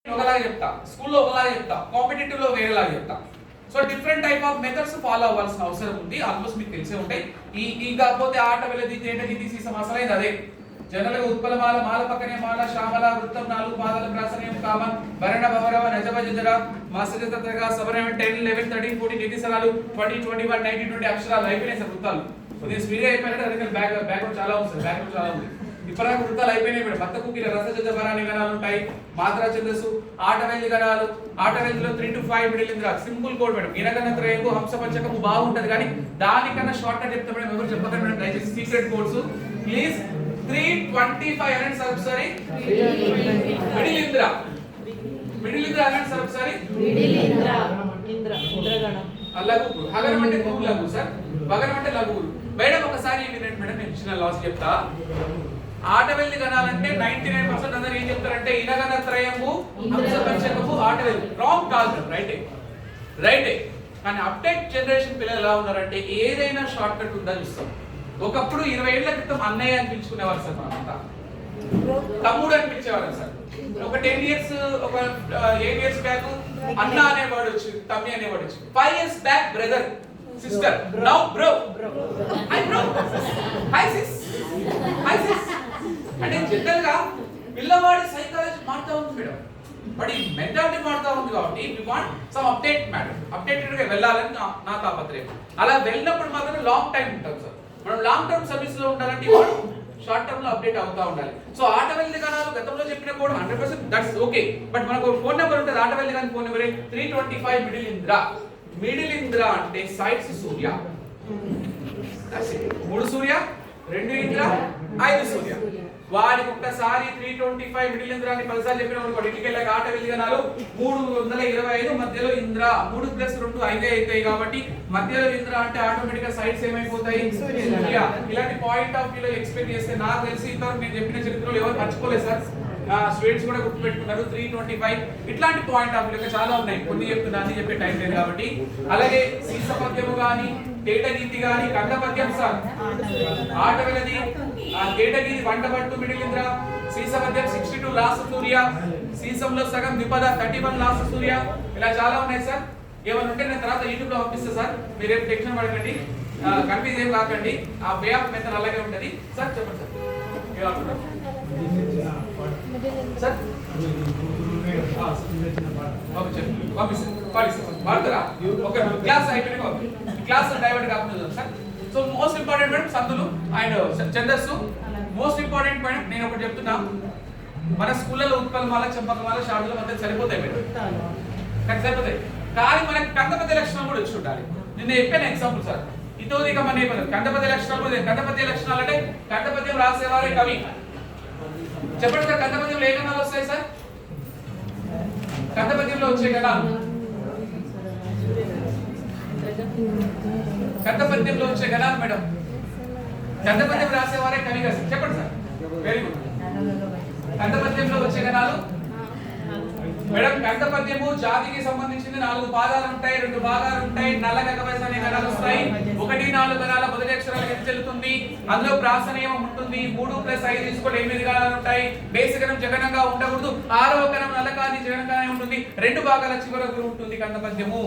ఒకలాగా చెప్తా, స్కూల్లో ఒకలాగా చెప్తా, కాంపిటేటివ్ లో వేరేలాగా చెప్తా. So different type of methods follow అవ్వాల్సిన అవసరం ఉంది. ఆల్మోస్ట్ మీకు తెలిసే ఉంటాయి. ఈ కాకపోతే ఆట వెళ్ళది తేటకి తీసి అసలైంది అదే. జనరల్ గా ఉత్పలమాల, మాల పక్కనే మాల, శ్యామల, వృత్తం, 4 పాదాలు, ప్రాసనీయం, కామన్, భరణ, భవరవ, నజవ, జజర, మాసజతగా, సవరం, 10, 11, 13, 14, ఎన్నిసార్లు 20, 21, 19, 20 అక్షరాలు అయిపోయినాయి సార్ వృత్తాలు. కొద్దిగా స్పీడ్ అయిపోయినట్టు అందుకే బ్యాక్గ్రౌండ్ చాలా ఉంది, బ్యాక్గ్రౌండ్ చాలా ఉంది. ఇప్పటిదాకా వృత్తాలు అయిపోయినాయి మేడం. భక్త కుకిల రసజజ భరాని గణాలు ఉంటాయి, మాత్రా ఛందస్సు, ఆటవెల్లి గణాలు, ఆటవెల్లిలో 3 to 5 middle Indra, simple code madam. ఇనగణత్రయము, హంస పంచకము బాగుంటది కానీ దానికన్నా షార్ట్ కట్ చెప్తా మేడం. ఎవరు చెప్పకండి మేడం దయచేసి, సీక్రెట్ కోడ్స్ ప్లీజ్. 325 అనండి సార్ ఒకసారి. మిడిల్ ఇంద్ర, మిడిల్ ఇంద్ర అనండి సార్ ఒకసారి. మిడిల్ ఇంద్ర, ఇంద్ర ఇంద్రగణం. లఘువులు, హగరం అంటే గురు లఘువు సార్, భగరం అంటే లఘువులు. మేడం ఒకసారి వినండి మేడం, నేను చిన్న లాస్ చెప్తా. ఆటవెల్లి గణాలంటే 99% అందరూ ఏం చెప్తారంటే ఇనగణ త్రయము, హంస పంచకము, ఆటవెల్లి. రాంగ్ కాదు, రైటే రైటే. కానీ అప్డేట్ జనరేషన్ పిల్లలు ఎలా ఉన్నారంటే ఏదైనా షార్ట్ కట్ ఉందా చూస్తాం. ఒకప్పుడు 20 ఏళ్ల క్రితం అన్నయ్య అని పిలుచుకునేవారు సార్, మనమంతా తమ్ముడు అని పిలిచేవారు సార్. ఒక 10 ఇయర్స్, ఒక 8 ఇయర్స్ బ్యాక్ అన్న అనేవాడు వచ్చి, తమ్మి అనేవాడు వచ్చి. 5 years back brother, sister. Now bro, hi bro, hi sis, hi sis. అంటే జనరల్ గా పిల్లవాడి సైకాలజీ మారుతా ఉంది మేడం, వాడి మెంటాలిటీ మారుతా ఉంది. కాబట్టి we want some update madam, updated గా వెళ్ళాలని నా తాపత్రయం. అలా వెళ్ళినప్పుడు మాత్రం లాంగ్ టైం ఉంటుంది సార్. మనం లాంగ్ టర్మ్ సర్వీస్ లో ఉండాలంటే షార్ట్ టర్మ్ లో అప్డేట్ అవుతా ఉండాలి. సో ఆటవెల్లి గణాలు గతంలో చెప్పిన కూడా 100% దట్స్ ఓకే. బట్ మనకు ఫోన్ నెంబర్ ఉంటుంది, ఆటవెల్లి గణం phone number 325 middle Indra. Middle Indra అంటే సైడ్స్ సూర్య, 3 సూర్య, 2 ఇంద్ర, 5 సూర్య. వారికి ఒక్కసారి 325 మిడిల్ ఇంద్ర అని 10 సార్లు చెప్పిన వాడు ఇంటికి వెళ్ళాక ఆటవెల్లి గణాలు 325 మధ్యలో ఇంద్ర, 3 + 2 5 అవుతాయి. కాబట్టి మధ్యలో ఇంద్ర అంటే ఆటోమేటిక్ గా సైడ్స్ ఏమైపోతాయి, సూర్య. ఇలాంటి పాయింట్ ఆఫ్ వ్యూ లో ఎక్స్పెక్ట్ చేస్తే నాకు తెలిసి ఇంతవరకు నేను చెప్పిన చరిత్రలో ఎవరు మర్చిపోలేదు సార్. స్టూడెంట్స్ కూడా గుర్తుపెట్టుకున్నారు 325. ఇట్లాంటి పాయింట్ ఆఫ్ వ్యూ చాలా ఉన్నాయి, కొన్ని చెప్తున్నా అన్ని చెప్పే టైం లేదు కాబట్టి. అలాగే సీస పద్యము గాని, తేటగీతి గాని, కంద పద్యం సార్ ఆటవెలది, తేటగీతి వంటబట్టు మిడిల్ ఇంద్ర, సీస పద్యం 62 లాస్ట్ సూర్య, సీసంలో సగం ద్విపద 31 లాస్ట్ సూర్య. ఇలా చాలా ఉన్నాయి సార్. ఏమైనా ఉంటే నేను తర్వాత యూట్యూబ్ లో పంపిస్తా సార్, మీరేం టెన్షన్ పడకండి, కన్ఫ్యూజ్ ఏం కాకండి. ఆ వే ఆఫ్ మెథడ్ అలాగే ఉంటది సార్. చెప్పండి సార్, ఏమంటున్నారు సార్? క్లాస్ అయిపోయినా క్లాస్ డైవర్ట్ కాకుండా sir. So most important madam సందులు అండ్ ఛందస్సు. మోస్ట్ ఇంపార్టెంట్ పాయింట్ నేను ఒకటి చెప్తున్నా, మన స్కూళ్ళలో ఉత్పలమాల, చంపకమాల, షార్డుల మధ్య సరిపోతాయి మేడం, కానీ సరిపోతాయి. కానీ మనకి కందపద్య లక్షణాలు కూడా వచ్చి ఉండాలి. నిన్న చెప్పాను ఎగ్జాంపుల్ సార్, ఇతోదిక మన కందపద్య లక్షణాలు కూడా. కందపద్య లక్షణాలు అంటే కందపద్యం రాసేవారే కవి. చెప్పండి సార్, కందపద్యంలో ఏ గణాలు వస్తాయి సార్? కందపద్యంలో వచ్చే గణాలు, కందపద్యంలో వచ్చే గణాలు మేడం. కందపద్యం రాసేవారే కవి కదా, చెప్పండి సార్. Very good. కందపద్యంలో వచ్చే గణాలు మేడం, కందపద్యము జాతికి సంబంధించింది. 4 పాదాలు ఉంటాయి, 2 భాగాలు ఉంటాయి, నల్ల గగవయస అనే గణాలు వస్తాయి. 1, 4 గణాల మొదటి అక్షరాలకు చెల్లుతుంది. అందులో ప్రాసనీయం ఉంటుంది. 3 + 5 తీసుకుంటే 8 గణాలు ఉంటాయి. బేసి గణం జగనంగా ఉండకూడదు. 6వ గణం నల్లకాని జగనంగానే ఉంటుంది. 2 భాగాల చివరకు ఉంటుంది కందపద్యము.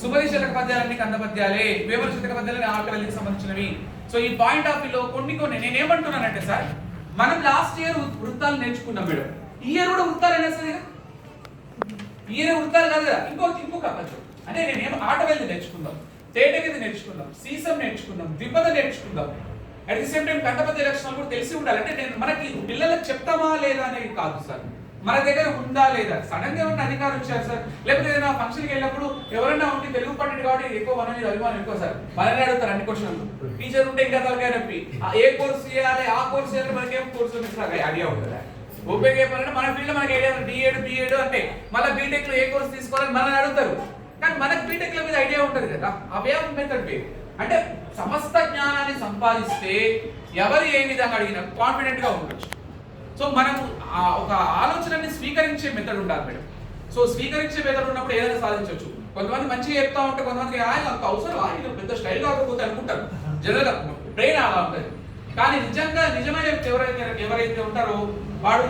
సుపది శతక పద్యాలన్నీ కందపద్యాలే, వేమన శతక పద్యాలని ఆటవెల్లికి సంబంధించినవి. సో ఈ పాయింట్ ఆఫ్ వ్యూలో కొన్ని నేనేమంటున్నానంటే సార్, మనం లాస్ట్ ఇయర్ వృత్తాలు నేర్చుకున్నాం మేడం, ఈ ఇయర్ కూడా వృత్తాలు అనేసరిగా ఈయన వృత్తాలు కాదు కదా, ఇంకొక కొంచెం అంటే నేనేమో ఆటవెల్లి నేర్చుకుందాం, తేటగీతి నేర్చుకుందాం, సీసం నేర్చుకుందాం, ద్విపద నేర్చుకుందాం. అట్ ది సేమ్ టైం కందపద్య లక్షణాలు కూడా తెలిసి ఉండాలి. అంటే నేను మనకి పిల్లలకు చెప్తామా లేదా అనేది కాదు సార్, మన దగ్గర ఉందా లేదా. సడన్ గా ఏమన్నా అధికారం వచ్చారు సార్, లేకపోతే ఏదైనా ఫంక్షన్కి వెళ్ళినప్పుడు ఎవరైనా ఉంటే తెలుగు పండిట్ కాబట్టి ఎక్కువ మన మీద అభిమానం ఎక్కువ సార్, మనల్ని అడుగుతారు అన్ని క్వశ్చన్లు. టీచర్ ఉంటే ఇంకా తలకాయ నొప్పి, ఏ కోర్స్ చేయాలి, ఆ కోర్స్ చేయాలి, మనకేం కోర్సు ఐడియా ఉంటుందా? ఉపయోగపడాలంటే మన ఫీల్డ్ మనకి ఐడియా B.Ed అంటే మళ్ళీ బీటెక్ లో ఏ కోర్స్ తీసుకోవాలని మనల్ని అడుగుతారు. కానీ మనకు బీటెక్ లో మీద ఐడియా ఉంటుంది కదా, అవే మెథడ్ వే. అంటే సమస్త జ్ఞానాన్ని సంపాదిస్తే ఎవరు ఏ విధంగా అడిగినా కాన్ఫిడెంట్ గా ఉండొచ్చు. సో మనం ఒక ఆలోచనని స్వీకరించే మెథడ్ ఉండాలి మేడం. సో స్వీకరించే మెథడ్ ఉన్నప్పుడు ఏదైనా సాధించవచ్చు. కొంతమంది మంచిగా చెప్తా ఉంటే కొంతమందికి అంత అవసరం పెద్ద స్టైల్ కాకపోతే అనుకుంటారు. జనరల్ గా బ్రెయిన్ అలా ఉంటుంది. కానీ నిజమైన ఎవరైతే ఉంటారో వాడు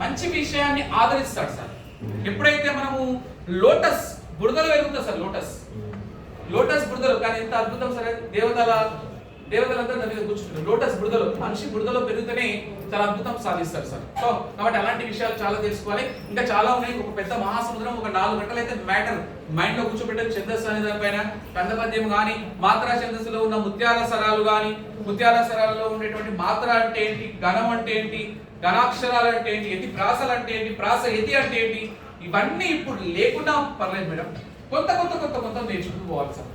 మంచి విషయాన్ని ఆదరిస్తాడు సార్. ఎప్పుడైతే మనము లోటస్ బుడదలు వెలుగుతుంది సార్, లోటస్ బుడదలు, కానీ ఎంత అద్భుతం సార్, దేవతలంతా దాని మీద కూర్చుంటారు. లోటస్ బుడదలు, మనిషి బుడదలో పెరిగితేనే చాలా అద్భుతం సాధిస్తారు సార్. సో కాబట్టి అలాంటి విషయాలు చాలా తెలుసుకోవాలి. ఇంకా చాలా ఉన్నాయి. ఒక పెద్ద మహాసముద్రం, ఒక 4 గంటలు అయితే మ్యాటర్ మైండ్ లో కూర్చోబెట్టారు. ఛందస్సు అనే దానిపైన కందపద్యం కానీ, మాత్రా ఛందస్సులో ఉన్న ముత్యాల సరాలు కానీ, ముత్యాల సరాలలో ఉండేటువంటి మాత్ర అంటే ఏంటి, గణం అంటే ఏంటి, గణాక్షరాలు అంటే ఏంటి, యతి ప్రాసలు అంటే ఏంటి, ప్రాస యతి అంటే ఏంటి, ఇవన్నీ ఇప్పుడు లేకుండా పర్లేదు మేడం. కొంత నేర్చుకుంటూ పోవాలి సార్.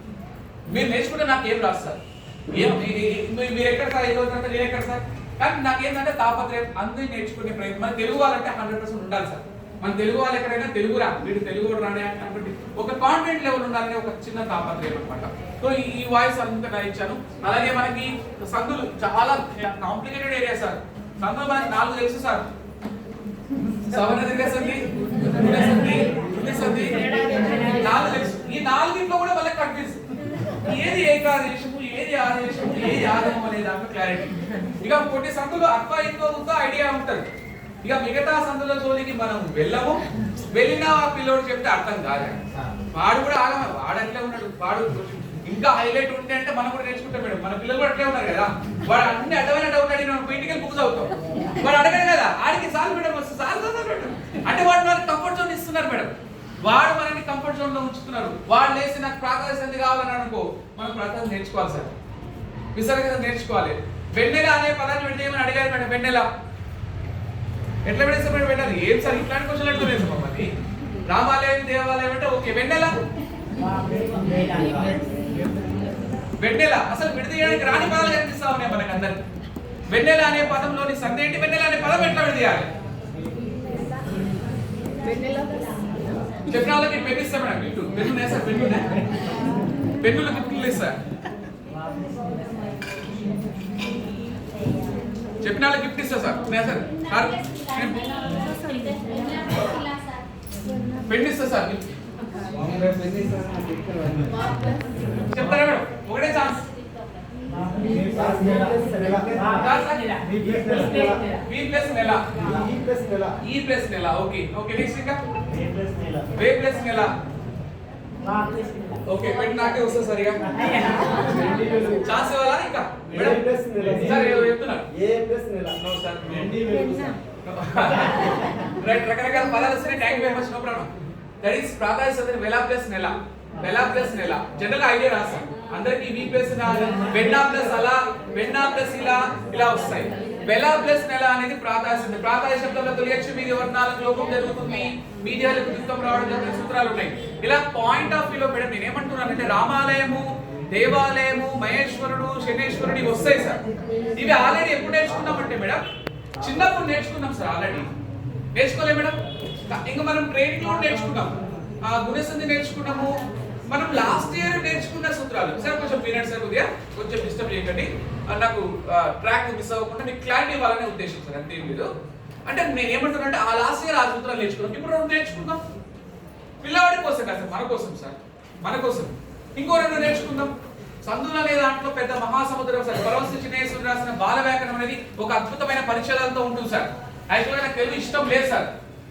మీరు నేర్చుకుంటే నాకు ఏం రాదు సార్, మీరు ఎక్కడ సార్, ఏ రోజు నేను ఎక్కడ సార్, కానీ నాకేంటంటే తాపత్రయం అందరూ నేర్చుకునే ప్రయత్నం. మన తెలుగు వాళ్ళంటే 100% ఉండాలి సార్. మన తెలుగు వాళ్ళు ఎక్కడైనా తెలుగు రా, వీడు తెలుగు రానే అంటే ఒక కాన్ఫిడెంట్ లెవెల్ ఉండాలని ఒక చిన్న తాపత్రయం అనమాట. సో ఈ వాయిస్ అంతా ఇచ్చాను. అలాగే మనకి సందులు చాలా కాంప్లికేటెడ్ ఏరియా సార్. సందులు మనకి 4 తెలుసు సార్. సవర్ణ దీర్ఘ సంధి, సంధి 4 తెలుసు. ఈ 4 కూడా వాళ్ళకి కన్ఫ్యూజ్, ఏది ఏకాదేశము, ఏది ఆదేశము, ఏది ఆగమం అనే దాంట్లో క్లారిటీ. ఇక కొన్ని సందులో అత్వ ఇంకో ఐడియా ఉంటుంది. ఇక మిగతా సందుల జోలికి మనం వెళ్ళినా ఆ పిల్లోడు చెప్తే అర్థం కాదు. వాడు కూడా ఆగమ, వాడు అట్లే ఉన్నాడు. వాడు ఇంకా హైలైట్ ఉంటే అంటే మనం కూడా నేర్చుకుంటాం మేడం. మన పిల్లలు కూడా అట్లే ఉన్నారు కదా. వాడు అన్ని అడ్డమైన డౌట్ అడిగి మనం ఇంటికి బుక్స్ అవుతాం. వాడు అడగడు కదా, ఆడికి సార్ మేడం వస్తుంది, సార్ మేడం అంటే వాడు మనకి కంఫర్ట్ జోన్ ఇస్తున్నారు మేడం. వాడు మనని కంఫర్ట్ జోన్ లో ఉంచుతున్నారు. వాడు లేసి నాకు ప్రార్థన సంధి కావాలని అనుకో, మనం ప్రార్థన నేర్చుకోవాలి సార్, విసర్గత నేర్చుకోవాలి. వెన్నెల అనే పదాన్ని పెడితేమని అడిగారు మేడం. వెన్నెల ఎట్లా పెడేస్తాం మేడం? వెన్నెల ఏం సార్ ఇట్లాంటి క్వశ్చన్ అడుగుతూ వేసాం మమ్మల్ని. రామాలయం దేవాలయం అంటే ఓకే, వెన్నెల అసలు విడదీయడానికి రాని పదాలు కనిపిస్తా ఉన్నాయి మనకి అందరికి. వెన్నెల అనే పదంలోని సంధి ఏంటి? వెన్నెల అనే పదం ఎట్లా విడదీయాలి? చెప్పిన వాళ్ళకి పెన్ను ఇస్తా మేడం. గిఫ్ట్ పెన్ను సార్, పెన్నులు గిఫ్ట్లు ఇస్తా. చెప్పిన వాళ్ళకి గిఫ్ట్ ఇస్తా సార్. సార్ పెన్ను ఇస్తా సార్. చెప్తారా మేడం? ఒకటే ఛాన్స్. నెల ఓకే. నెక్స్ట్ ఇంకా వే ప్లస్ నెల ఓకే. పెట్టి నాకే వస్తుంది సరిగా ఛాన్స్ ఇవ్వాలా ఇంకా మేడం? సార్ చెప్తున్నారు రైట్. రకరకాల పదాలు వస్తున్నాయి. Thank you very much. No problem. That is ప్రాధాన్యత వెలా ప్లస్ నెల జనరల్ ఐడియా రాస్తాం అందరికి. వి ప్లస్ వెన్నా ప్లస్ అలా, వెన్నా ప్లస్ ఇలా వస్తాయి. వెలా ప్లస్ నెల అనేది ప్రాధాన్యత. ప్రాధాన్య శబ్దంలో తొలి అక్షరం మీది వర్ణాలకు లోపం జరుగుతుంది, మీడియాలకు దుఃఖం రావడం జరిగిన సూత్రాలు ఉన్నాయి. ఇలా పాయింట్ ఆఫ్ వ్యూలో మేడం నేను ఏమంటున్నానంటే రామాలయము, దేవాలయము, మహేశ్వరుడు, శనేశ్వరుడు ఇవి వస్తాయి సార్. ఇవి ఆల్రెడీ ఎప్పుడు నేర్చుకున్నామంటే మేడం, చిన్నప్పుడు నేర్చుకున్నాం సార్. Already నేర్చుకోలే madam. ఇంకా మనం ట్రైనింగ్ లో నేర్చుకున్నాం, గుణసంధి నేర్చుకున్నాము. మనం లాస్ట్ ఇయర్ నేర్చుకున్న సూత్రాలు సార్. కొంచెం పీరియడ్ సార్, కొద్దిగా కొంచెం డిస్టర్బ్ చేయకండి. నాకు ట్రాక్ మిస్ అవ్వకుండా మీకు క్లారిటీ ఇవ్వాలనే ఉద్దేశం సార్, అంతేం లేదు. అంటే నేను ఏమంటున్నానంటే ఆ లాస్ట్ ఇయర్ ఆ సూత్రాలు నేర్చుకున్నాం, ఇప్పుడు మనం నేర్చుకుందాం. పిల్లవాడి కోసం కాదు సార్, మన కోసం సార్, మన కోసం. ఇంకో 2 నేర్చుకుందాం. సందులు అనే దాంట్లో పెద్ద మహాసముద్రం సార్. పరవశ చిన్నేశ్వరుడు రాసిన బాల వ్యాకరణం అనేది ఒక అద్భుతమైన పరిచయాలతో ఉంటుంది సార్. యాక్చువల్గా నాకు తెలుగు ఇష్టం లేదు సార్.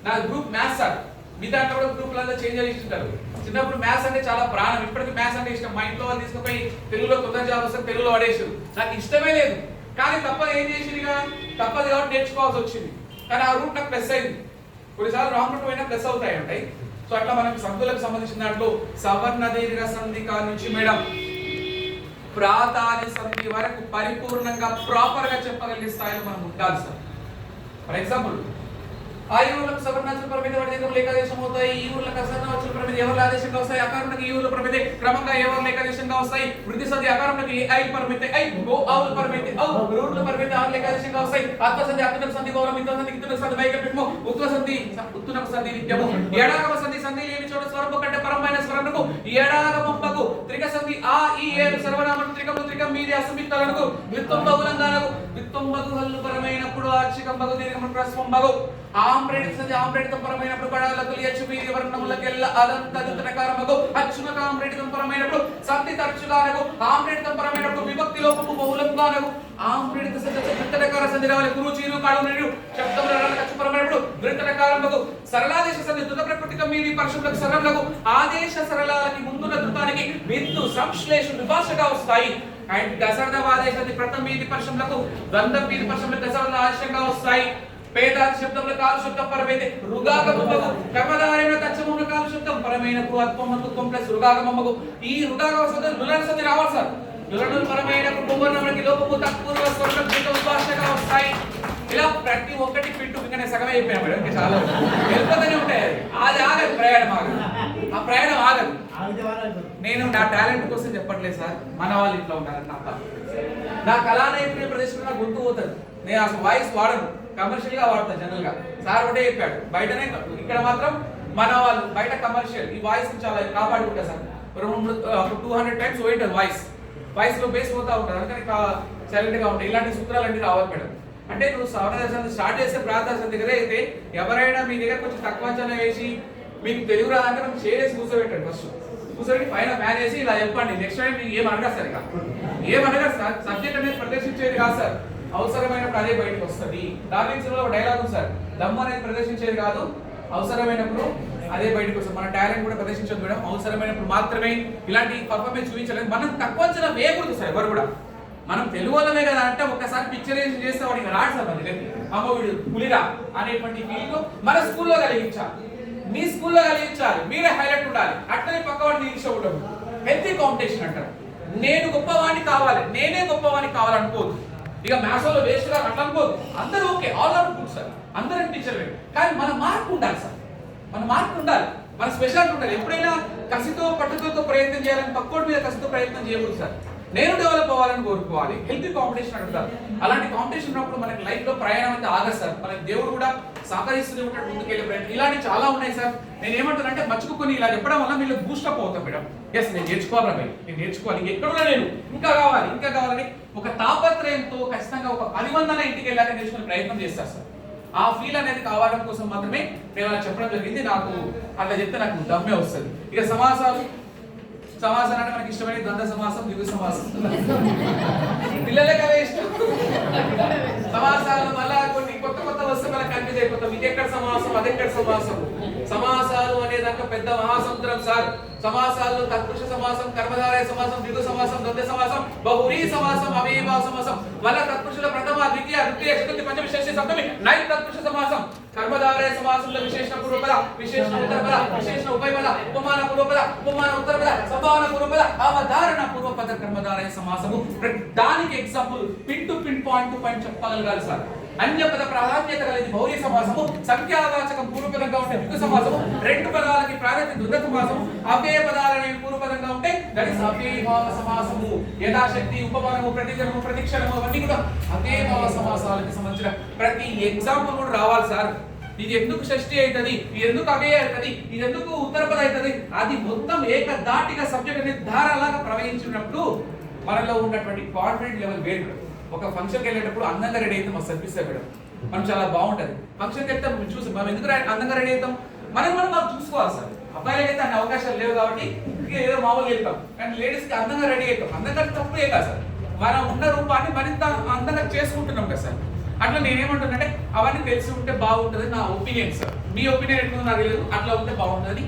నా గ్రూప్ మ్యాథ్స్ సార్. మీ దాంట్లో కూడా గ్రూప్లలో చేంజ్ చేస్తుంటారు. చిన్నప్పుడు మ్యాథ్స్ అంటే చాలా ప్రాణం, ఇప్పటికీ మ్యాథ్స్ అంటే ఇష్టం. మా ఇంట్లో వాళ్ళు తీసుకుపోయి తెలుగులో తొందర జాబ్ వస్తే తెలుగులో పడేసారు. నాకు ఇష్టమే లేదు, కానీ తప్పదు. ఏం చేసిందిగా తప్పదు కాబట్టి నేర్చుకోవాల్సి వచ్చింది. కానీ ఆ రూట్ నాకు ప్లస్ అయింది. కొన్నిసార్లు రాంగ్ రూట్ పోయినా ప్లస్ అవుతాయి ఉంటాయి. సో అట్లా మనకి సంధులకు సంబంధించిన దాంట్లో సవర్ణ దీర్ఘ సంధి నుంచి మేడం ప్రాధాన్య సంధి వరకు పరిపూర్ణంగా ప్రాపర్ గా చెప్పగలిగే స్థాయిలో మనం ఉండాలి సార్. ఫర్ ఎగ్జాంపుల్ ఆ ఈ ఊర్లకు సవర్ణాచుల పరిమితి వర్గీకరణ ఏకాదేశం అవుతాయి. ఈ ఊర్లకు అసవర్ణాచుల పరిమితి ఎవరు ఆదేశంగా వస్తాయి. అకారంలోకి ఈ ఊర్ల పరిమితి క్రమంగా ఎవరు ఏకాదేశంగా వస్తాయి. వృద్ధి సంధి అకారంలోకి ఐ పరిమితి ఐ గో ఆవుల పరిమితి ఔ రూట్ల పరిమితి ఆరు ఏకాదేశంగా వస్తాయి. ఆత్మ సంధి అత్తునక సంధి గౌరవం ఇంత సంధి ఇత్తునక సంధి వైకల్పము ఉత్వ సంధి ఉత్తునక సంధి నిత్యము ఎడాగమ సంధి సంధి లేని చోట స్వరము కంటే పరమైన స్వరం సవరణకు ఎడాగమంబగు త్రిక సంధి ఆ ఈ ఏడు సర్వనామం త్రికములు త్రికం మీది అసమిత్తలకు విత్తం బగులంగానకు విత్తం బగు హల్లు పరమైనప్పుడు ఆర్చికం బగు దీర్ఘం ప్రస్వం బగు ఆంప్రేడిత సంధి ఆంప్రేడితం పరమైనప్పుడు పడాలకు యచ్చు మీది వర్ణములకెల్ల అదంత దుతనకారమగు అచ్చునక ఆంప్రేడితం పరమైనప్పుడు సంధి తరచుగానకు ఆంప్రేడితం పరమైనప్పుడు విభక్తి లోపము బహుళంగానకు ఆంప్రేడిత సంధి దుతనకార సంధి రావాలి గురు చీరు కాడు నెడు శబ్దముల రణ కచ్చు పరమైనప్పుడు దుతనకారమగు సరళాదేశ సంధి దుత ప్రకృతికం మీది పరశులకు సరళకు ఆదేశ సరళాలకి ముందున్న దుతానికి బిందు సంశ్లేష విభాషగా వస్తాయి అండ్ గసర్ధవాదేశాది ప్రథమ మీది పరశులకు గంధం మీది పరశులకు గసర్ధ ఆశయంగా వస్తాయి పేదాది శబ్దముల కాలు శబ్దం పరమైతే రుగాగమమ్మగు కర్మధారైన తచ్చముల కాలు శబ్దం పరమైనప్పుడు అత్వమత్వం ప్లస్ రుగాగమమ్మగు ఈ రుగాగమ శబ్దం లులన సంధి రావాలి సార్ లులనులు పరమైనప్పుడు కుమ్మరణములకి లోపము తత్పూర్వ స్వర్గం విభాషగా వస్తాయి ఇలా ప్రతి ఒక్కటి పిట్టు ఇంకా సగమే అయిపోయినా మేడం ఇంకా చాలా వెళ్ళిపోతూనే ఉంటాయి అది ఆగదు ప్రయాణం ఆగదు ఆ ప్రయాణం ఆగదు నేను నా టాలెంట్ కోసం చెప్పట్లేదు సార్ మన వాళ్ళు ఇంట్లో ఉన్నారని నా కళా నైపుణ్య ప్రదర్శన నా గుర్తు పోతుంది నేను అసలు వాయిస్ వాడను కమర్షియల్ గా వాడతాను జనరల్ గా సార్ ఒకటే చెప్పాడు బయటనే ఇక్కడ మాత్రం మన వాళ్ళు బయట కమర్షియల్ ఈ వాయిస్ చాలా కాపాడుకుంటా సార్ 200 టైమ్స్ పోయింటుంది వాయిస్ లో బేస్ పోతా ఉంటుంది అందుకని సైలెంట్ గా ఉంటాయి ఇలాంటి సూత్రాలు అన్ని రావాలి మేడం అంటే నువ్వు సవరణ స్టార్ట్ చేసే ప్రాంతాల దగ్గర అయితే ఎవరైనా మీ దగ్గర కొంచెం తక్కువ అంచనా వేసి మీకు తెలుగు రాదంటే మనం చేసి కూర్చోబెట్టండి ఫస్ట్ కూర్చోబెట్టి పైన మ్యాన్ చేసి ఇలా చెప్పండి నెక్స్ట్ టైం మీకు ఏం అడగదు సార్ ఇక ఏం అడగదు సార్ సబ్జెక్ట్ అనేది ప్రదర్శించేది కాదు సార్ అవసరమైనప్పుడు అదే బయటకు వస్తుంది డార్విన్స్ లో ఒక డైలాగ్ ఉంది సార్ దమ్ము అనేది ప్రదర్శించేది కాదు అవసరమైనప్పుడు అదే బయటకు వస్తుంది మన టాలెంట్ కూడా ప్రదర్శించదు మేడం అవసరమైనప్పుడు మాత్రమే ఇలాంటి పర్ఫార్మెన్స్ చూపించలేదు మనం తక్కువ అంచనా వేయకూడదు సార్ ఎవరు కూడా మనం తెలుగు వాళ్ళమే కదా అంటే ఒక్కసారి పిక్చరైజేషన్ చేస్తే వాడికి రాడు సార్ మన దగ్గరికి అమ్మ వీడు పులిరా అనేటువంటి ఫీలింగ్ మన స్కూల్లో కలిగించాలి మీ స్కూల్లో కలిగించాలి మీరే హైలైట్ ఉండాలి అట్లనే పక్కవాడిని నిలిచోవడం హెల్తీ కాంపిటీషన్ అంటారు నేను గొప్పవాడిని కావాలి నేనే గొప్పవాడిని కావాలనుకోదు ఇక మ్యాథ్స్లో వేస్ట్ గా అట్లా అనుకోదు అందరూ okay all are good sir అందరం టీచర్ కానీ మన మార్క్ ఉండాలి సార్ మన మార్క్ ఉండాలి మన స్పెషాలిటీ ఉండాలి ఎప్పుడైనా కసితో పట్టుదలతో ప్రయత్నం చేయాలని పక్కోడి మీద కసితో ప్రయత్నం చేయకూడదు సార్ నేను డెవలప్ అవ్వాలని కోరుకోవాలి హెల్తీ కాంపిటీషన్ అంటారు అలాంటి కాంపిటీషన్ ఉన్నప్పుడు మనకి లైఫ్ లో ప్రయాణం అయితే ఆగదు సార్ మనకి దేవుడు కూడా సహకరిస్తూనే ఉంటాడు ముందుకెళ్ళే ప్రయత్నం ఇలాంటి చాలా ఉన్నాయి సార్ నేను ఏమంటానంటే మర్చిపోకొని ఇలా చెప్పడం వల్ల మీరు బూస్టప్ అవుతాం మేడం ఎస్ నేను నేర్చుకోవాలి భయ్ నేను నేర్చుకోవాలి ఎక్కడున్నా నేను ఇంకా కావాలని ఒక తాపత్రయంతో ఖచ్చితంగా ఒక 10 మంది ఇంటికి వెళ్ళాక నేర్చుకునే ప్రయత్నం చేస్తారు సార్ ఆ ఫీల్ అనేది కావడం కోసం మాత్రమే నేను అలా చెప్పడం జరిగింది నాకు అట్లా చెప్తే నాకు దమ్మే వస్తుంది ఇక సమాసాలు అంటే మనకి ఇష్టమైన ద్వంద్వ సమాసం ద్విగు సమాసం పిల్లలే కదా ఇష్టం సమాసాలు మళ్ళా కొన్ని కొత్త వస్తే మనకు కన్ఫ్యూజ్ అయిపోతాం ఇది ఎక్కడ సమాసం అది ఎక్కడ సమాసం సమాసాలు అనేదాకా పెద్ద మహాసముద్రం సార్ సమాసాలు తత్పురుష సమాసం కర్మధారయ సమాసం ద్విగు సమాసం ద్వంద్వ సమాసం బహురీ సమాసం అవిభావ సమాసం మళ్ళా తత్పురుషుల ప్రథమ ద్వితీయ తృతీయ చతుర్థి పంచమ షష్ఠి సప్తమి నైన్ తత్పురుష సమాసం కర్మధారయ సమాసంలో విశేషణ పూర్వపద విశేషణ ఉత్తరపద విశేషణ ఉభయపద ఉపమాన పూర్వపద ఉపమాన ఉత్తరపద సంభావన పూర్వపద అవధారణ పూర్వపద కర్మధారయ సమాసము దానికి example pin to pin point to point చెప్పగలగాలి సార్ అన్యపద ప్రాధాన్యత కలిగి బౌరీ సమాసము సంఖ్యావాచకం పూర్వపదంగా ఉంటే ద్విగు సమాసము రెండు పదాలకి ప్రాధాన్యత ద్వంద్వ సమాసము అవ్యయ పదాలనేవి పూర్వపదంగా ఉంటే దట్ ఇస్ అవ్యయభావ సమాసము యథాశక్తి ఉపమానము ప్రతిజనము ప్రతిక్షణము అవన్నీ కూడా అవ్యయభావ సమాసాలకి సంబంధించిన ప్రతి ఎగ్జాంపుల్ కూడా రావాలి సార్ ఇది ఎందుకు షష్ఠి అవుతుంది ఇది ఎందుకు అవ్యయ అవుతుంది ఇది ఎందుకు ఉత్తరపద అవుతుంది అది మొత్తం ఏకధాటిగా సబ్జెక్ట్ అనేది ధారలాగా ప్రవహించినప్పుడు మనలో ఉన్నటువంటి కాన్ఫిడెంట్ లెవెల్ వేరు ఒక ఫంక్షన్కి వెళ్ళేటప్పుడు అందంగా రెడీ అయితే మస్తు అనిపిస్తాయి మేడం మనం చాలా బాగుంటుంది ఫంక్షన్కి వెళ్తే చూసి మనం ఎందుకు అందంగా రెడీ అవుతాం మనం చూసుకోవాలి సార్ అబ్బాయిలకైతే అన్ని అవకాశాలు లేవు కాబట్టి ఏదో మామూలుగా వెళ్తాం కానీ లేడీస్కి అందంగా రెడీ అవుతాం అందంగా తప్పుడే కాదు సార్ మనం ఉన్న రూపాన్ని మరింత అందంగా చేసుకుంటున్నాం కదా సార్ అట్లా నేనేమంటున్నానంటే అవన్నీ తెలిసి ఉంటే బాగుంటుంది నా ఒపీనియన్ సార్ మీ ఒపీనియన్ ఎట్లుందో నాకు తెలియదు అట్లా ఉంటే బాగుంటుంది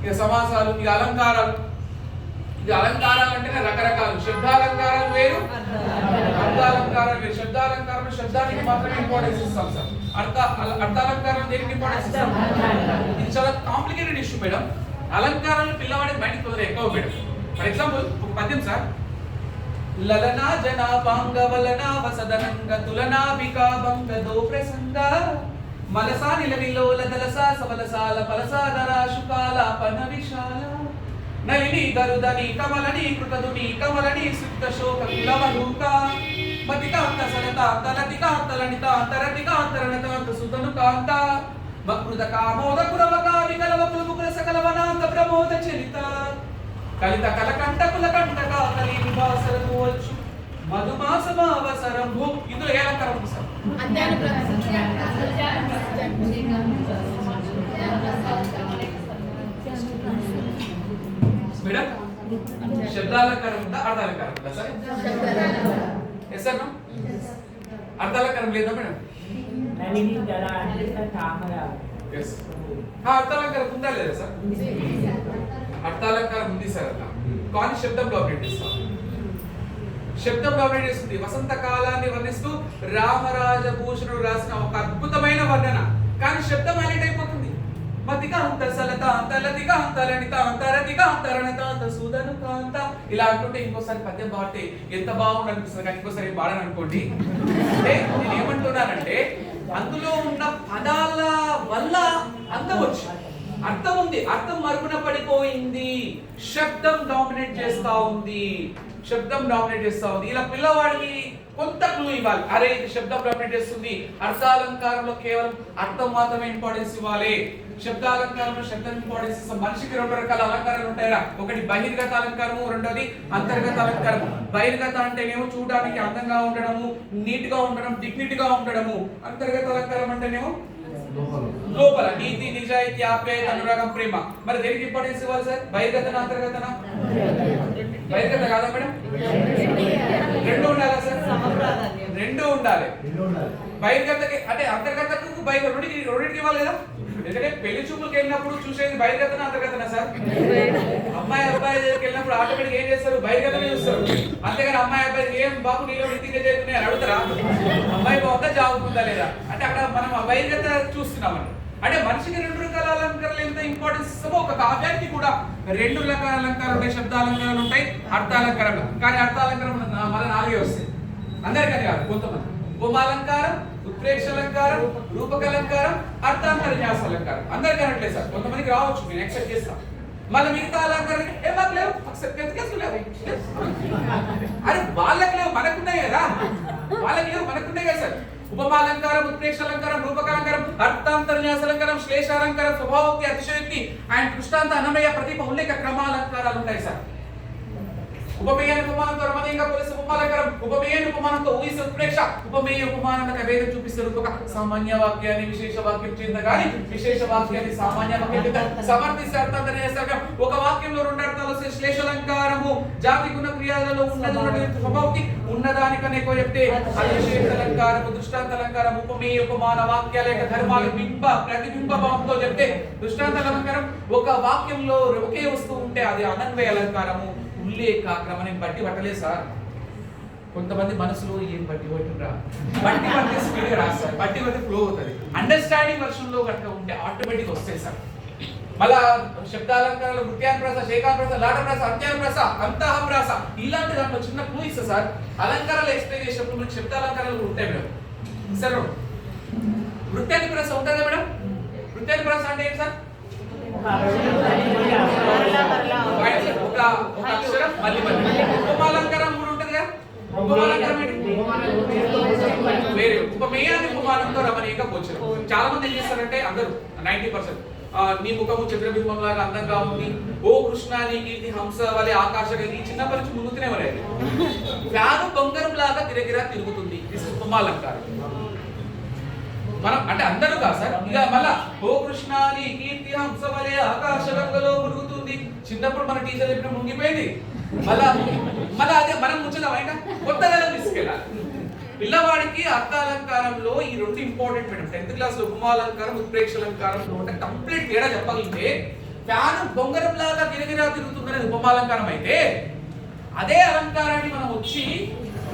ఇక సమాసాలు ఇక అలంకారాలు అంటే రకరకాలు శబ్దాలంకారాలు వేరు అర్థాలంకారాలు వేరు శబ్దానికి మాత్రమే ఇంపార్టెన్స్ ఇస్తాం సార్ అర్థాలంకారం దేనికి ఇంపార్టెన్స్ ఇస్తాం ఇది చాలా కాంప్లికేటెడ్ ఇష్యూ మేడం అలంకారాలు పిల్లవాడికి బయటికి కుదరదు ఎక్కువ మేడం ఫర్ ఎగ్జాంపుల్ ఒక పద్యం సార్ లలనా జనాపాంగవలనా వసదనంగ తులనాభికా బంగదో ప్రసంగ మలసా నిలవిలోల దలసా సవలసాల పలసాదరాశుకాల పన విశాల నలిని గరుదని కమలని కృతదుని కమలని సుప్త శోక కులవహూక మతికాంత సనతాంత లతికాంత లనిత అంతరతిక అంతరణతాంత సుతను కాంత వక్ృత కామోద కురవక వికలవ కులముకుల సకలవనాంత ప్రమోద చరిత కలిత కలకంటకుల కంటక కలిమి భాసరము వచ్చు మధుమాసమావసరంభు. ఇందులో ఏ అలంకారం ఉంది సార్? మేడం శబ్దాలంకారం ఉందా అర్థాలంకారం ఉందా సార్? Yes sir no? అర్థాలంకారం లేదా మేడం? ఎస్. అర్థాలంకారం ఉందా లేదా సార్? అర్థాలంకారం ఉంది సార్. అట్లా కానీ శబ్దంలో అప్డేట్ చేస్తాం. శబ్దంలో అప్డేట్ చేస్తుంది. వసంత కాలాన్ని వర్ణిస్తూ రామరాజభూషణుడు రాసిన ఒక అద్భుతమైన వర్ణన. కానీ శబ్దం హైలైట్ అయిపోతుంది. మతికాంత సలతాంత లతికాంత లనితాంత రతికాంత రణతాంత సుదను కాంత ఇలా అంటుంటే ఇంకోసారి పద్యం పాడితే ఎంత బాగుంది అనిపిస్తుంది. కానీ ఇంకోసారి పాడని అనుకోండి. అంటే నేను ఏమంటున్నానంటే అందులో ఉన్న పదాల వల్ల అందం వచ్చు, అర్థం ఉంది, అర్థం మరుగున పడిపోయింది. శబ్దం డామినేట్ చేస్తా ఉంది. శబ్దం డామినేట్ చేస్తా ఉంది. ఇలా పిల్లవాడికి కొంత క్లూ ఇవ్వాలి. అరే ఇది శబ్దం డామినేట్ చేస్తుంది. అర్థాలంకారంలో కేవలం అర్థం మాత్రమే ఇంపార్టెన్స్ ఇవ్వాలి. శబ్దాలంకారంలో శబ్దం ఇంపార్టెన్స్ ఇస్తాం. మనిషికి రెండు రకాల అలంకారాలు ఉంటాయరా. ఒకటి బహిర్గత అలంకారము, రెండోది అంతర్గత అలంకారము. బహిర్గత అంటేనేమో చూడడానికి అందంగా ఉండడము, నీట్ గా ఉండడం, డిగ్నిటీగా ఉండడము. అంతర్గత అలంకారం అంటేనేమో లోపల నీతి, నిజాయితీ, ఆప్యాయత, అనురాగం, ప్రేమ. మరి దేనికి ఇంపార్టెన్స్ ఇవ్వాలి సార్? బహిర్గతనా అంతర్గతనా? బహిర్గత కాదా మేడం? రెండు ఉండాలా సార్? రెండు ఉండాలి. బహిర్గతకి అంటే అంతర్గతకు బహిర్గత రెండింటికి ఇవ్వాలి కదా. ఎందుకంటే పెళ్లి చూపులకు వెళ్ళినప్పుడు చూసేది బహిర్గతనా అంతర్గతనా సార్? అమ్మాయి అబ్బాయి దగ్గరికి వెళ్ళినప్పుడు ఆటోమేటిక్ ఏం చేస్తారు? బహిర్గతనే చూస్తారు. అంతేగాని అమ్మాయి అబ్బాయి ఏం బాబు నీలో ఇంటికి చేస్తున్నాయి అని అడుగుతారా? అమ్మాయి బాగుందా, జాబుకుందా లేదా అంటే అక్కడ మనం బహిర్గత చూస్తున్నామని. అంటే మనిషికి రెండు రకాల అలంకారాలు ఎంత ఇంపార్టెన్స్ ఇస్తామో ఒక కావ్యానికి కూడా రెండు రకాల అలంకారాలు ఉంటాయి. శబ్దాలంకారాలు ఉంటాయి, అర్థాలంకారాలు. కానీ అర్థాలంకారం మళ్ళీ నాలుగే వస్తాయి. అందరికని కాదు, కొంతమంది. ఉపమాలంకారం, ఉత్ప్రేక్ష అలంకారం, రూపకలంకారం, అర్థాంతర న్యాస అలంకారం. అందరికీ అనట్లేదు సార్, కొంతమందికి రావచ్చు, నేను ఎక్సెప్ట్ చేస్తాను. మళ్ళీ మిగతా అలంకారం మాకు లేవు, అరే వాళ్ళకి లేవు, మనకున్నాయి కదా. వాళ్ళకి లేవు, మనకున్నాయి కదా సార్. ఉపమాలంకారం, ఉత్ప్రేక్ష అలంకారం, రూపకాలంకారం, అర్థాంతర న్యాస అలంకారం, శ్లేషాలంకారం, స్వభావోక్తి, అతిశయోక్తి అండ్ దృష్టాంత, అన్నమయ, ప్రతిభ, ఉల్లేఖ క్రమాలంకారాలు ఉంటాయి సార్. ఉపమేయాన్ని ఉపమానంతో రమణీయంగా పోలిస్తే ఉపమాలంకారం, ఉపమేయాన్ని ఉపమానంతో ఊహిస్తే ఉత్ప్రేక్ష, ఉపమేయ ఉపమానానికి అభేదం చూపిస్తారు. ఒక సామాన్య వాక్యాన్ని విశేష వాక్యం చెంద కానీ విశేష వాక్యాన్ని సామాన్య వాక్యం చెంద సమర్థిస్తే అర్థాంతర న్యాస. ఒక వాక్యంలో రెండు అర్థాలు వస్తే శ్లేషాలంకారము, జాతి గుణ క్రియాలలో ఉన్నది స్వభావకి ఉన్నదానికన్నా ఎక్కువ చెప్తే అది విశేష అలంకారము. దృష్టాంత అలంకారం ఉపమేయ ఉపమాన వాక్యాల యొక్క ధర్మాలు బింబ ప్రతిబింబ భావంతో చెప్తే దృష్టాంత అలంకారం. ఒక వాక్యంలో ఒకే వస్తువు ఉంటే అది అనన్వయ అలంకారము. ఉల్లేఖ క్రమాన్ని బట్టి పట్టలేదు సార్. కొంతమంది మనసులో ఏం బట్టి పట్టినరా, బట్టి పట్టే స్పీడ్ గా రాస్తారు, బట్టి పట్టి ఫ్లో అవుతుంది. అండర్స్టాండింగ్ వర్షన్ లో కనుక ఉంటే ఆటోమేటిక్ వస్తాయి సార్. మళ్ళా శబ్దాలంకారాలు వృత్యానుప్రాస, శేఖానుప్రాస, లాటప్రాస, అంత్యానుప్రాస, అంతఃప్రాస ఇలాంటి దాంట్లో చిన్న క్లూ ఇస్తా సార్. అలంకారాలు ఎక్స్ప్లెయిన్ చేసినప్పుడు మీకు శబ్దాలంకారాలు ఉంటాయి మేడం. సార్ వృత్యానుప్రాస ఉంటుంది కదా మేడం. వృత్యానుప్రాస అంటే ఏంటి సార్? ఒక అక్షరం మళ్ళీ మళ్ళీ. ఉపమాలంకారం కూడా ఉంటుంది కదా. ఉపమాలంకారం ఏంటి? వేరే ఉపమేయాన్ని ఉపమానంతో రమణీయంగా పోల్చారు. చాలా మంది ఏం చేస్తారంటే అందరూ 90% నీ ముఖము చంద్రబింబం లాగా అందంగా ఉంది, ఓ కృష్ణ నీ కీర్తి హంస వలె ఆకాశంగా. ఈ చిన్న పరిచి ముందుతూనే వలేదు. ఫ్యాను బొంగరం లాగా గిరగిరా తిరుగుతుంది. ఉపమాలంకారం. మనం అంటే అందరూ కాదు సార్. ఇక మళ్ళా ఓ కృష్ణ నీ కీర్తి హంస వలె ఆకాశ గంగలో మురుగుతుంది. చిన్నప్పుడు మన టీచర్ చెప్పిన మునిగిపోయింది. మళ్ళా అదే మనం ముచ్చట బయట కొత్తగా తీసుకెళ్ళాలి. పిల్లవాడికి అర్థాలంకారంలో ఈ రెండు ఇంపార్టెంట్ మేడం. 10th క్లాస్ లో ఉపమాలంకారం, ఉత్ప్రేక్ష అలంకారం కంప్లీట్ తేడా చెప్పగలిగితే ఫ్యాన్ బొంగరం లాగా గిరగిరా తిరుగుతుందనేది ఉపమాలంకారం అయితే, అదే అలంకారాన్ని మనం వచ్చి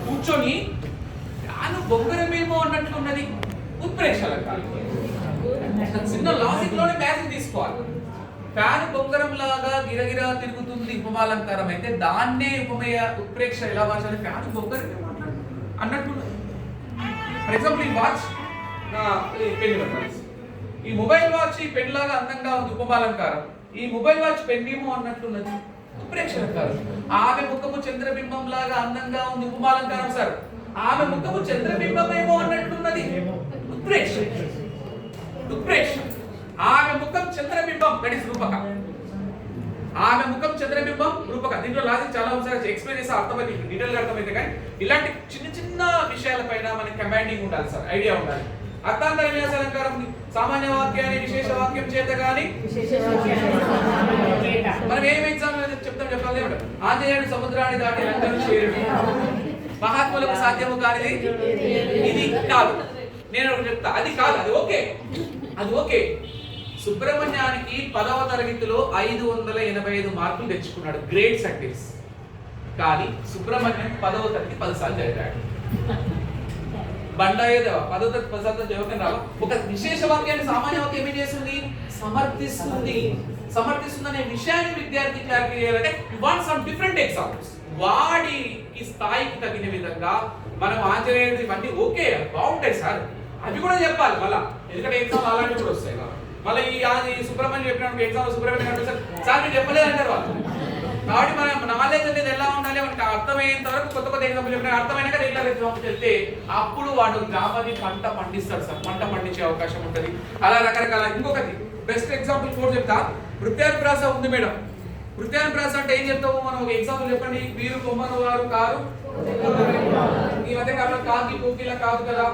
కూర్చొని ఫ్యాన్ బొంగరమేమో అన్నట్లు ఉన్నది ఉత్ప్రేక్ష అలంకారం. చిన్న లాజిక్ లోనే మ్యాజిక్ తీసుకోవాలి. ఫ్యాన్ బొంగరం లాగా గిరగిరా తిరుగుతుంది ఉపమాలంకారం అయితే, దాన్నే ఉపమేయ ఉత్ప్రేక్ష ఎలా భాష ఫ్యాన్ బొంగరం అన్నట్టు. ఫర్ ఎగ్జాంపుల్ ఈ వాచ్ పెన్, ఈ మొబైల్ వాచ్ ఈ పెన్ లాగా అందంగా ఉంది ఉపమాలంకారం. ఈ మొబైల్ వాచ్ పెన్ ఏమో అన్నట్లున్నది ఉత్ప్రేక్ష అలంకారం. ఆమె ముఖము చంద్రబింబం లాగా అందంగా ఉంది ఉపమాలంకారం సార్. ఆమె ముఖము చంద్రబింబం ఏమో అన్నట్లున్నది ఉత్ప్రేక్ష. ఉత్ప్రేక్ష. ఆమె ముఖం చంద్రబింబం, దట్ ఇస్ రూపక. ఆమె ముఖం చంద్రబింబం రూపక. దీంట్లో లాజిక్ చాలా ఒకసారి ఎక్స్ప్లెయిన్ చేస్తే అర్థమైతే డీటెయిల్ గా అర్థమైతే, కానీ ఇలాంటి చిన్న చిన్న విషయాలపైన మనకి కమాండింగ్ ఉండాలి సార్, ఐడియా ఉండాలి. అర్థాంతర విన్యాస అలంకారం సామాన్య వాక్యాన్ని విశేష వాక్యం చేత గాని మనం ఏం ఎగ్జామ్ చెప్తాం చెప్పాలి. ఆంజనేయుడు సముద్రాన్ని దాటి లంకను చేరుడు, మహాత్ములకు సాధ్యము కానిది ఇది కాదు. నేను ఒకటి చెప్తా, అది కాదు, అది ఓకే, అది ఓకే. సుబ్రహ్మణ్యానికి 10వ తరగతిలో 585 మార్కులు తెచ్చుకున్నాడు, గ్రేట్ సక్సెస్. కానీ సుబ్రహ్మణ్యం 10వ తరగతి 10 సార్లు చదివాడు. బండాయేదేవ 10వ తరగతి 10 సార్లు చదవకని రావా. ఒక విశేష వాక్యాన్ని సామాన్య వాక్యం ఏం చేస్తుంది? సమర్థిస్తుంది. సమర్థిస్తుందనే విషయాన్ని విద్యార్థి క్లారిఫై చేయాలంటే you want some different examples. వాడికి స్థాయికి తగిన విధంగా మనం ఆంజనేయుడు ఇవన్నీ ఓకే బాగుంటాయి సార్, అవి కూడా చెప్పాలి మళ్ళా, ఎందుకంటే ఎగ్జామ్ అలాంటివి కూడా వస్తాయి. మళ్ళీ ఈ సుబ్రహ్మణ్యం చెప్పినప్పుడు ఎగ్జామ్ సుబ్రహ్మణ్యం సార్ మీరు చెప్పలేదు అంటారు వాళ్ళు. కాబట్టి మన నాలెడ్జ్ అనేది ఎలా ఉండాలి, మనకి అర్థమయ్యేంత వరకు కొత్త కొత్త ఎగ్జాంపుల్ చెప్పిన అర్థమైనాక రెగ్యులర్ ఎగ్జాంపుల్ వెళ్తే అప్పుడు వాడు గ్రామాన్ని పంట పండిస్తాడు సార్, పంట పండించే అవకాశం ఉంటుంది. అలా రకరకాల. ఇంకొకటి బెస్ట్ ఎగ్జాంపుల్ కూడా చెప్తా. వృత్యానుప్రాస ఉంది మేడం. వృత్యానుప్రాస అంటే ఏం చెప్తాము మనం? ఒక ఎగ్జాంపుల్ చెప్పండి. వీరు కొమ్మను వారు కారు, ఈ మధ్య కాలంలో కాకి కోకిల కాదు కదా.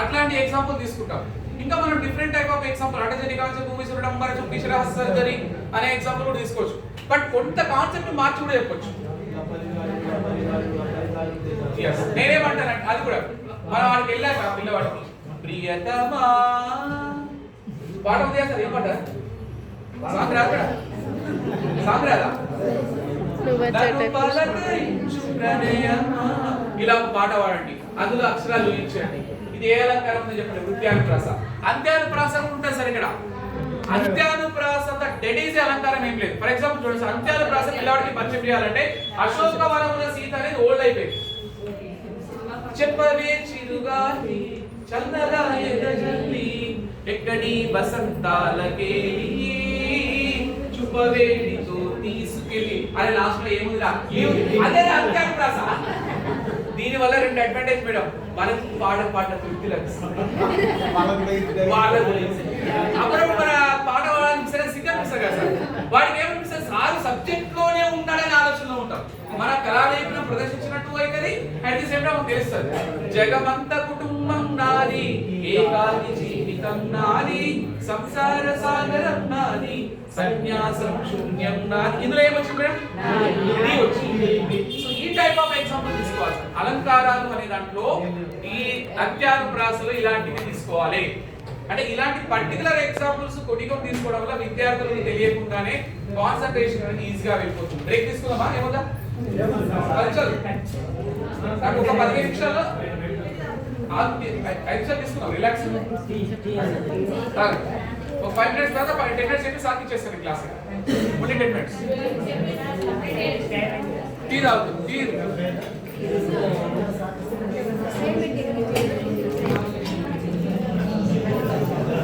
అట్లాంటి ఎగ్జాంపుల్ తీసుకుంటాం. ఇంకా మనం డిఫరెంట్ టైప్ ఆఫ్ ఎగ్జాంపుల్ అటజనికాంశ భూమి సురడంబరచం మిశ్రహ సర్జరీ అనే ఎగ్జాంపుల్ కూడా తీసుకోవచ్చు. బట్ కొంత కాన్సెప్ట్ మార్చి కూడా చెప్పొచ్చు. నేనేమంటానంటే అది కూడా మనం వాడికి వెళ్ళాక పిల్లవాడికి ప్రియతమా పాట ఉంది సార్, ఏమంటారు? సాంగ్ రాదా? సాంగ్ రాదా? ఇలా పాట పాడండి, అందులో అక్షరాలు ఊహించండి. ఇది ఏ అలంకారం ఉందో చెప్పండి. వృత్యానుప్రాస. అంత్యానుప్రాస ఉంటుంది సార్. ఇక్కడ అంత్యానుప్రాస డెడ్ ఈజీ అలంకారం ఏం లేదు. ఫర్ ఎగ్జాంపుల్ చూడండి సార్, అంత్యానుప్రాస పిల్లవాడికి పరిచయం చేయాలంటే అశోకవనమున సీత అనేది ఓల్డ్ అయిపోయింది. చెప్పవే చిరుగాలి చల్లగా ఎదజల్లి ఎక్కడి వసంతాలకేలి చుపవేడితో తీసుకెళ్ళి అనే లాస్ట్ లో ఏముందిరా? అదే అంత్యానుప్రాస. దీని వల్ల 2 అడ్వాంటేజ్ మేడం. మనకి పాట తృప్తి లభిస్తుంది, వాళ్ళ గురించి అప్పుడప్పుడు మన పాట పాడాలని సిగ్గనిపిస్తారు కదా సార్. వాడికి ఏమనిపిస్తుంది? సార్ సబ్జెక్ట్ లోనే ఉంటాడని ఆలోచనలో ఉంటాం. మన కళానైపుణ్యం ప్రదర్శించినట్టు అవుతుంది. అట్ ది సేమ్ టైం మనకు తెలుస్తుంది జగమంత కుటుంబం నాది, ఏకాకి జీవితం నాది, సంసార సాగరం నాది, సన్యాసం శూన్యం నాది. ఇందులో ఏమొచ్చింది మేడం? ఇది వచ్చింది. సో ఈ టైప్ ఆఫ్ ఎగ్జాంపుల్ తీసుకోవాలి. అలంకారాలు అనే దాంట్లో ఈ అంత్యానుప్రాసలు ఇలాంటివి తీసుకోవాలి. అంటే ఇలాంటి పర్టికులర్ ఎగ్జాంపుల్స్ కొన్ని తీసుకోవడం వల్ల విద్యార్థులకు తెలియకుండానే కాన్సంట్రేషన్ అనేది ఈజీగా వెళ్ళిపోతుంది. బ్రేక్ తీసుకుందామా? ఏమవుతా నాకు ఒక 15 నిమిషాల్లో 5 నిమిషాలు తీసుకున్నాం రిలాక్స్. ఒక 5 మినిట్స్ తర్వాత 10 మినిట్స్ చెప్పి సార్ ఇచ్చేస్తాను క్లాస్. Only 10 minutes. టీ తాగుతుంది. టీ